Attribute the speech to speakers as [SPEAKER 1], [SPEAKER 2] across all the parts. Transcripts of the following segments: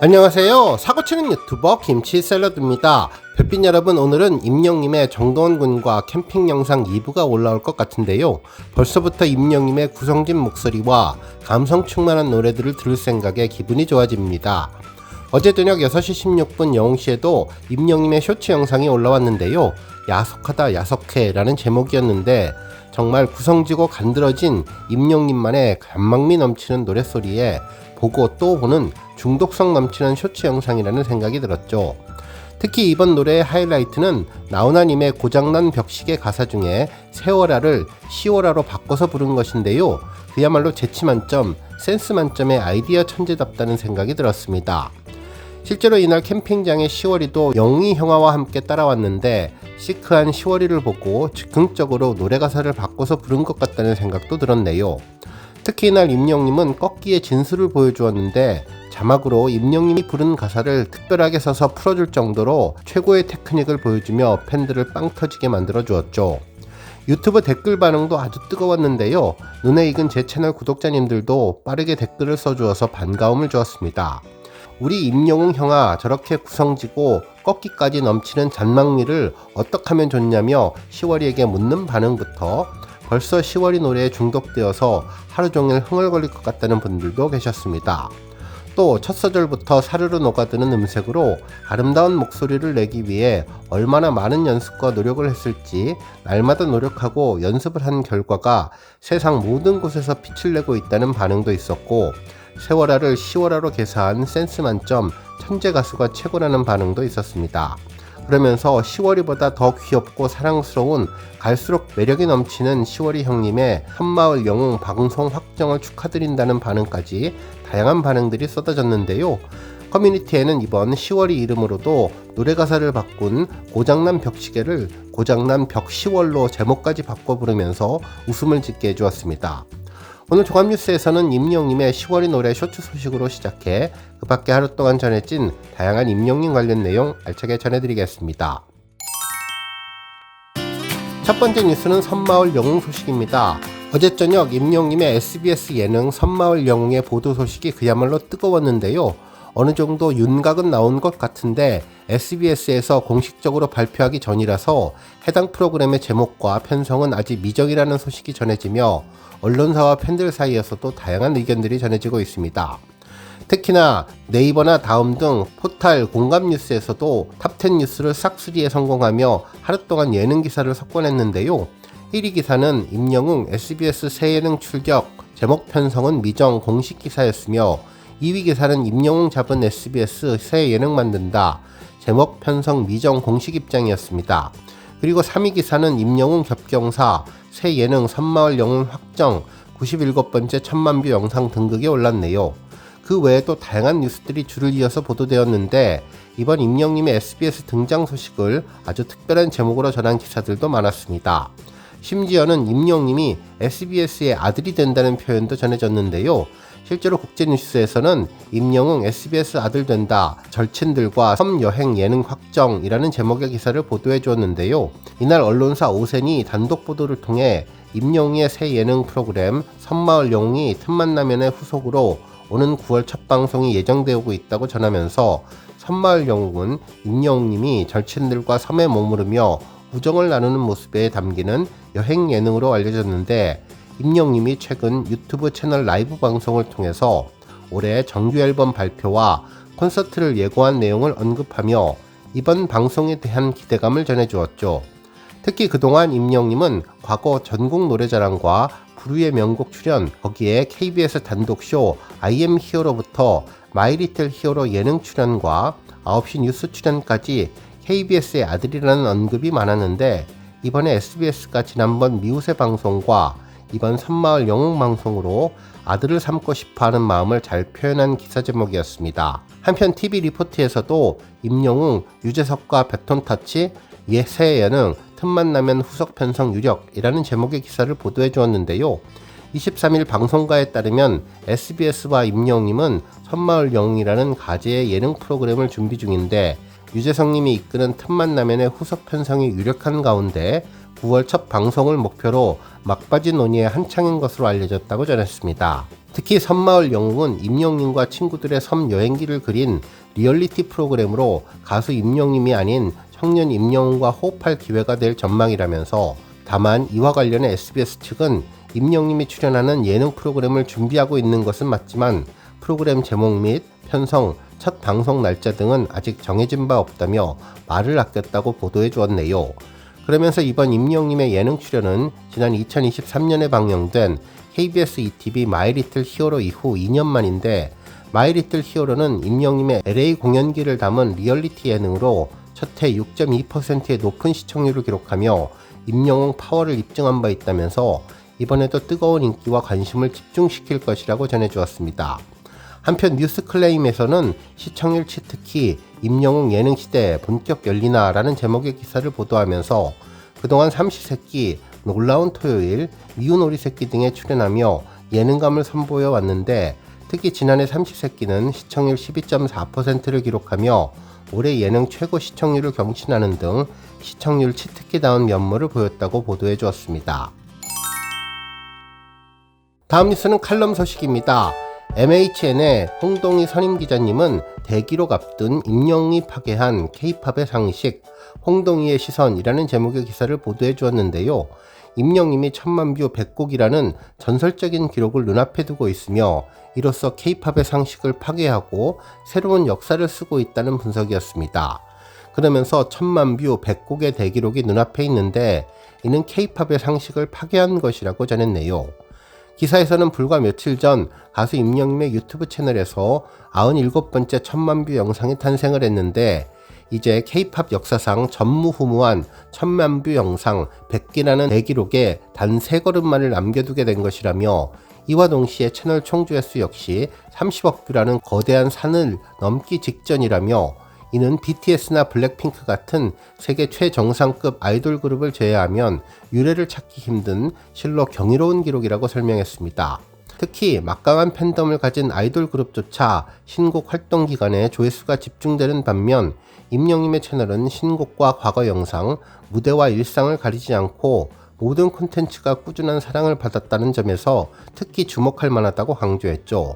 [SPEAKER 1] 안녕하세요. 사고치는 유튜버 김치샐러드입니다. 별빛 여러분, 오늘은 임영님의 정동원 군과 캠핑 영상 2부가 올라올 것 같은데요. 벌써부터 임영님의 구성진 목소리와 감성 충만한 노래들을 들을 생각에 기분이 좋아집니다. 어제 저녁 6시 16분 영웅시에도 임영님의 쇼츠 영상이 올라왔는데요. 야속하다 야속해 라는 제목이었는데 정말 구성지고 간드러진 임영님만의 감망미 넘치는 노랫소리에 보고 또 보는 중독성 넘치는 쇼츠 영상이라는 생각이 들었죠. 특히 이번 노래의 하이라이트는 나훈아님의 고장난 벽시계 가사 중에 세월아를 시월아로 바꿔서 부른 것인데요. 그야말로 재치 만점, 센스 만점의 아이디어 천재답다는 생각이 들었습니다. 실제로 이날 캠핑장에 시월이도 영웅이 형아와 함께 따라왔는데 시크한 시월이를 보고 즉흥적으로 노래 가사를 바꿔서 부른 것 같다는 생각도 들었네요. 특히 이날 임영님은 꺾기의 진수를 보여주었는데 자막으로 임영님이 부른 가사를 특별하게 써서 풀어줄 정도로 최고의 테크닉을 보여주며 팬들을 빵 터지게 만들어 주었죠. 유튜브 댓글 반응도 아주 뜨거웠는데요. 눈에 익은 제 채널 구독자님들도 빠르게 댓글을 써주어서 반가움을 주었습니다. 우리 임영웅 형아, 저렇게 구성지고 꺾기까지 넘치는 잔망미를 어떻게 하면 좋냐며 시월이에게 묻는 반응부터 벌써 시월이 노래에 중독되어서 하루 종일 흥얼거릴 것 같다는 분들도 계셨습니다. 또 첫 소절부터 사르르 녹아드는 음색으로 아름다운 목소리를 내기 위해 얼마나 많은 연습과 노력을 했을지 날마다 노력하고 연습을 한 결과가 세상 모든 곳에서 빛을 내고 있다는 반응도 있었고, 세월아를 시월아로 개사한 센스 만점 천재 가수가 최고라는 반응도 있었습니다. 그러면서 시월이보다 더 귀엽고 사랑스러운 갈수록 매력이 넘치는 시월이 형님의 한마을 영웅 방송 확정을 축하드린다는 반응까지 다양한 반응들이 쏟아졌는데요. 커뮤니티에는 이번 시월이 이름으로도 노래 가사를 바꾼 고장난 벽시계를 고장난 벽시월로 제목까지 바꿔 부르면서 웃음을 짓게 해주었습니다. 오늘 종합뉴스에서는 임영님의 시월이 노래 쇼츠 소식으로 시작해 그 밖에 하루 동안 전해진 다양한 임영님 관련 내용 알차게 전해드리겠습니다. 첫 번째 뉴스는 섬마을 영웅 소식입니다. 어제 저녁 임영님의 SBS 예능 섬마을 영웅의 보도 소식이 그야말로 뜨거웠는데요. 어느 정도 윤곽은 나온 것 같은데 SBS에서 공식적으로 발표하기 전이라서 해당 프로그램의 제목과 편성은 아직 미정이라는 소식이 전해지며 언론사와 팬들 사이에서도 다양한 의견들이 전해지고 있습니다. 특히나 네이버나 다음 등 포탈 공감뉴스에서도 탑10 뉴스를 싹쓸이에 성공하며 하루 동안 예능 기사를 석권했는데요. 1위 기사는 임영웅 SBS 새 예능 출격, 제목 편성은 미정 공식 기사였으며 2위 기사는 임영웅 잡은 SBS 새 예능 만든다, 제목 편성 미정 공식 입장이었습니다. 그리고 3위 기사는 임영웅 겹경사, 새 예능 섬마을 영웅 확정, 97번째 1000만뷰 영상 등극에 올랐네요. 그 외에도 다양한 뉴스들이 줄을 이어서 보도되었는데 이번 임영님의 SBS 등장 소식을 아주 특별한 제목으로 전한 기사들도 많았습니다. 심지어는 임영님이 SBS의 아들이 된다는 표현도 전해졌는데요. 실제로 국제뉴스에서는 임영웅 SBS 아들 된다, 절친들과 섬여행 예능 확정이라는 제목의 기사를 보도해 주었는데요. 이날 언론사 오센이 단독 보도를 통해 임영웅의 새 예능 프로그램 섬마을 영웅이 틈만 나면의 후속으로 오는 9월 첫 방송이 예정되고 있다고 전하면서 섬마을 영웅은 임영웅님이 절친들과 섬에 머무르며 우정을 나누는 모습에 담기는 여행 예능으로 알려졌는데, 임영님이 최근 유튜브 채널 라이브 방송을 통해서 올해 정규 앨범 발표와 콘서트를 예고한 내용을 언급하며 이번 방송에 대한 기대감을 전해주었죠. 특히 그동안 임영님은 과거 전국 노래자랑과 부르의 명곡 출연, 거기에 KBS 단독쇼 IM 히어로부터 마이리틀 히어로 예능 출연과 9시 뉴스 출연까지 KBS의 아들이라는 언급이 많았는데, 이번에 SBS가 지난번 미우새 방송과 이번 섬마을 영웅 방송으로 아들을 삼고 싶어하는 마음을 잘 표현한 기사 제목이었습니다. 한편 TV 리포트에서도 임영웅, 유재석과 배톤타치, 새 예능, 틈만 나면 후속 편성 유력이라는 제목의 기사를 보도해 주었는데요. 23일 방송가에 따르면 SBS와 임영웅님은 섬마을 영웅이라는 가제의 예능 프로그램을 준비 중인데 유재석님이 이끄는 틈만 나면의 후속 편성이 유력한 가운데 9월 첫 방송을 목표로 막바지 논의에 한창인 것으로 알려졌다고 전했습니다. 특히 섬마을 영웅은 임영웅과 친구들의 섬 여행기를 그린 리얼리티 프로그램으로 가수 임영웅이 아닌 청년 임영웅과 호흡할 기회가 될 전망이라면서, 다만 이와 관련해 SBS 측은 임영웅이 출연하는 예능 프로그램을 준비하고 있는 것은 맞지만 프로그램 제목 및 편성, 첫 방송 날짜 등은 아직 정해진 바 없다며 말을 아꼈다고 보도해 주었네요. 그러면서 이번 임영웅의 예능 출연은 지난 2023년에 방영된 KBS ETV 마이 리틀 히어로 이후 2년 만인데, 마이 리틀 히어로는 임영웅의 LA 공연기를 담은 리얼리티 예능으로 첫 해 6.2%의 높은 시청률을 기록하며 임영웅 파워를 입증한 바 있다면서 이번에도 뜨거운 인기와 관심을 집중시킬 것이라고 전해주었습니다. 한편 뉴스클레임에서는 시청률 치트키 임영웅 예능시대 본격 열리나 라는 제목의 기사를 보도하면서 그동안 삼시세끼, 놀라운 토요일, 미운 오리새끼 등에 출연하며 예능감을 선보여 왔는데, 특히 지난해 삼시세끼는 시청률 12.4%를 기록하며 올해 예능 최고 시청률을 경신하는 등 시청률 치트키다운 면모를 보였다고 보도해 주었습니다. 다음 뉴스는 칼럼 소식입니다. MHN의 홍동희 선임기자님은 대기록 앞둔 임영웅이 파괴한 K-팝의 상식, 홍동희의 시선이라는 제목의 기사를 보도해 주었는데요. 임영웅이 1000만뷰 100곡이라는 전설적인 기록을 눈앞에 두고 있으며 이로써 K-팝의 상식을 파괴하고 새로운 역사를 쓰고 있다는 분석이었습니다. 그러면서 1000만뷰 100곡의 대기록이 눈앞에 있는데 이는 K-팝의 상식을 파괴한 것이라고 전했네요. 기사에서는 불과 며칠 전 가수 임영웅의 유튜브 채널에서 97번째 1000만뷰 영상이 탄생을 했는데, 이제 K-팝 역사상 전무후무한 1000만뷰 영상 100개라는 대기록에 단 3걸음만을 남겨두게 된 것이라며, 이와 동시에 채널 총조회수 역시 30억 뷰라는 거대한 산을 넘기 직전이라며, 이는 BTS나 블랙핑크 같은 세계 최정상급 아이돌 그룹을 제외하면 유례를 찾기 힘든 실로 경이로운 기록이라고 설명했습니다. 특히 막강한 팬덤을 가진 아이돌 그룹조차 신곡 활동 기간에 조회수가 집중되는 반면 임영웅의 채널은 신곡과 과거 영상, 무대와 일상을 가리지 않고 모든 콘텐츠가 꾸준한 사랑을 받았다는 점에서 특히 주목할 만하다고 강조했죠.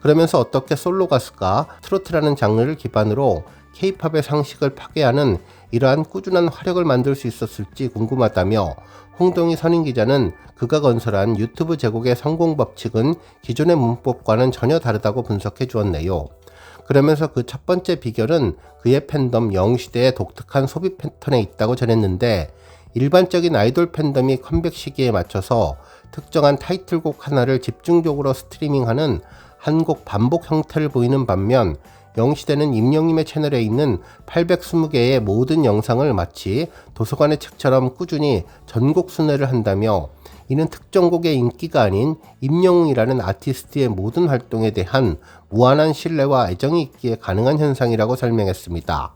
[SPEAKER 1] 그러면서 어떻게 솔로 가수가 트로트라는 장르를 기반으로 K-팝의 상식을 파괴하는 이러한 꾸준한 화력을 만들 수 있었을지 궁금하다며, 홍동희 선임기자는 그가 건설한 유튜브 제곡의 성공 법칙은 기존의 문법과는 전혀 다르다고 분석해 주었네요. 그러면서 그 첫 번째 비결은 그의 팬덤 영웅시대의 독특한 소비 패턴에 있다고 전했는데, 일반적인 아이돌 팬덤이 컴백 시기에 맞춰서 특정한 타이틀곡 하나를 집중적으로 스트리밍하는 한 곡 반복 형태를 보이는 반면, 영웅시대는 임영웅의 채널에 있는 820개의 모든 영상을 마치 도서관의 책처럼 꾸준히 전곡 순회를 한다며, 이는 특정 곡의 인기가 아닌 임영웅이라는 아티스트의 모든 활동에 대한 무한한 신뢰와 애정이 있기에 가능한 현상이라고 설명했습니다.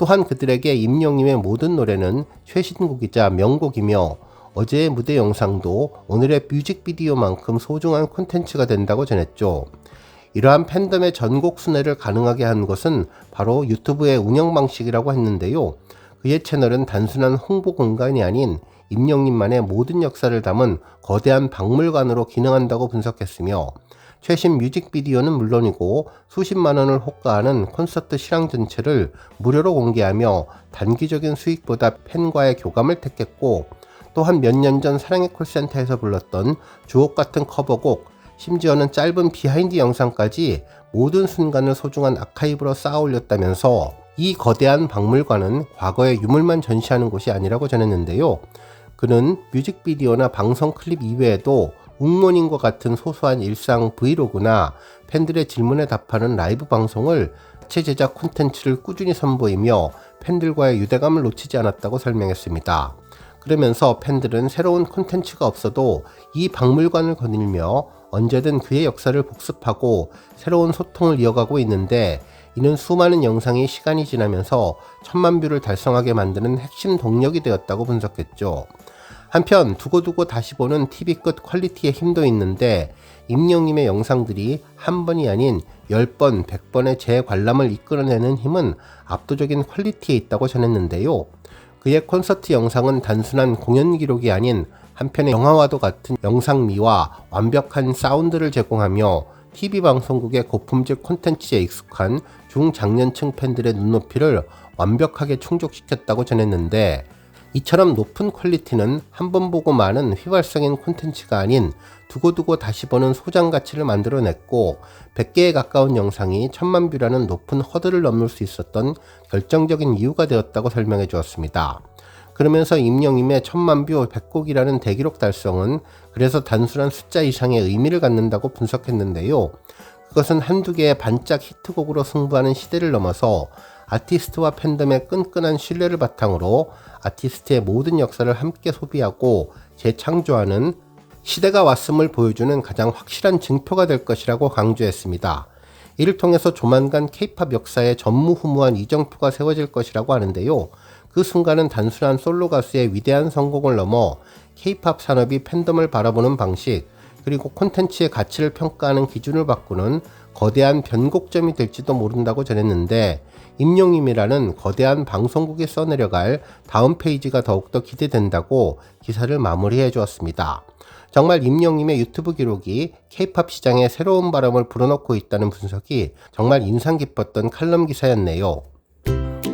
[SPEAKER 1] 또한 그들에게 임영웅의 모든 노래는 최신곡이자 명곡이며 어제의 무대 영상도 오늘의 뮤직비디오만큼 소중한 콘텐츠가 된다고 전했죠. 이러한 팬덤의 전곡 순회를 가능하게 한 것은 바로 유튜브의 운영 방식이라고 했는데요. 그의 채널은 단순한 홍보 공간이 아닌 임영웅만의 모든 역사를 담은 거대한 박물관으로 기능한다고 분석했으며, 최신 뮤직비디오는 물론이고 수십만 원을 호가하는 콘서트 실황 전체를 무료로 공개하며 단기적인 수익보다 팬과의 교감을 택했고, 또한 몇 년 전 사랑의 콜센터에서 불렀던 주옥 같은 커버곡, 심지어는 짧은 비하인드 영상까지 모든 순간을 소중한 아카이브로 쌓아 올렸다면서, 이 거대한 박물관은 과거의 유물만 전시하는 곳이 아니라고 전했는데요. 그는 뮤직비디오나 방송 클립 이외에도 웅모닝과 같은 소소한 일상 브이로그나 팬들의 질문에 답하는 라이브 방송을 자체 제작 콘텐츠를 꾸준히 선보이며 팬들과의 유대감을 놓치지 않았다고 설명했습니다. 그러면서 팬들은 새로운 콘텐츠가 없어도 이 박물관을 거닐며 언제든 그의 역사를 복습하고 새로운 소통을 이어가고 있는데, 이는 수많은 영상이 시간이 지나면서 1000만뷰를 달성하게 만드는 핵심 동력이 되었다고 분석했죠. 한편 두고두고 다시 보는 TV급 퀄리티의 힘도 있는데, 임영웅의 영상들이 한 번이 아닌 10번, 100번의 재관람을 이끌어내는 힘은 압도적인 퀄리티에 있다고 전했는데요. 그의 콘서트 영상은 단순한 공연 기록이 아닌 한편의 영화와도 같은 영상미와 완벽한 사운드를 제공하며 TV 방송국의 고품질 콘텐츠에 익숙한 중장년층 팬들의 눈높이를 완벽하게 충족시켰다고 전했는데, 이처럼 높은 퀄리티는 한 번 보고 마는 휘발성인 콘텐츠가 아닌 두고두고 다시 보는 소장 가치를 만들어냈고, 100개에 가까운 영상이 1000만 뷰라는 높은 허들을 넘을 수 있었던 결정적인 이유가 되었다고 설명해 주었습니다. 그러면서 임영임의 1000만 뷰 100곡이라는 대기록 달성은 그래서 단순한 숫자 이상의 의미를 갖는다고 분석했는데요. 그것은 한두 개의 반짝 히트곡으로 승부하는 시대를 넘어서 아티스트와 팬덤의 끈끈한 신뢰를 바탕으로 아티스트의 모든 역사를 함께 소비하고 재창조하는 시대가 왔음을 보여주는 가장 확실한 증표가 될 것이라고 강조했습니다. 이를 통해서 조만간 K-POP 역사에 전무후무한 이정표가 세워질 것이라고 하는데요. 그 순간은 단순한 솔로 가수의 위대한 성공을 넘어 K-POP 산업이 팬덤을 바라보는 방식, 그리고 콘텐츠의 가치를 평가하는 기준을 바꾸는 거대한 변곡점이 될지도 모른다고 전했는데, 임용임이라는 거대한 방송국이 써내려갈 다음 페이지가 더욱더 기대된다고 기사를 마무리해 주었습니다. 정말 임영임의 유튜브 기록이 K-POP 시장에 새로운 바람을 불어넣고 있다는 분석이 정말 인상 깊었던 칼럼 기사였네요.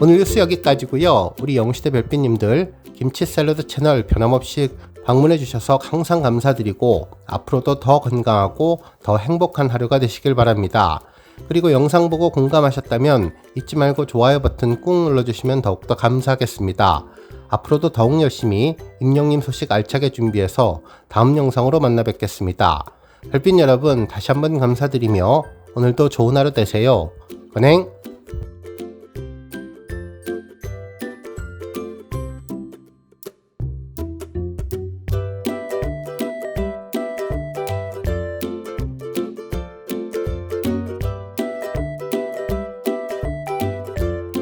[SPEAKER 1] 오늘 뉴스 여기까지고요. 우리 영시대 별빛님들, 김치 샐러드 채널 변함없이 방문해 주셔서 항상 감사드리고 앞으로도 더 건강하고 더 행복한 하루가 되시길 바랍니다. 그리고 영상 보고 공감하셨다면 잊지 말고 좋아요 버튼 꾹 눌러주시면 더욱더 감사하겠습니다. 앞으로도 더욱 열심히 임영님 소식 알차게 준비해서 다음 영상으로 만나 뵙겠습니다. 별빛 여러분, 다시 한번 감사드리며 오늘도 좋은 하루 되세요. 건행!